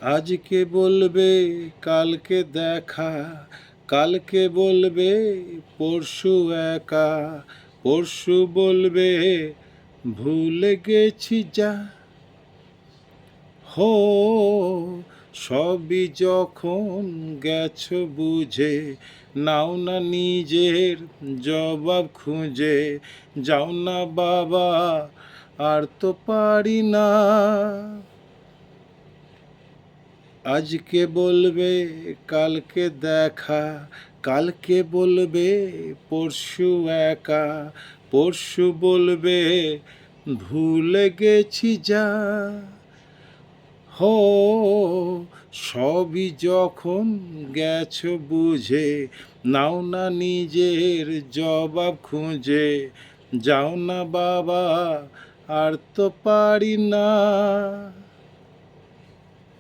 আজকে বলবে কালকে দেখা, কালকে বলবে পরশু একা, পরশু বলবে ভুলে গেছি যা। হো, সবই যখন গেছো বুঝে, নাও না নিজের জবাব খুঁজে, যাও না বাবা আর তো পারি না। আজকে বলবে কালকে দেখা, কালকে বলবে পরশু একা, পরশু বলবে ভুলে গেছি যা। হো, সবই যখন গেছো বুঝে, নাও না নিজের জবাব খুঁজে, যাও না বাবা আর তো পারি না।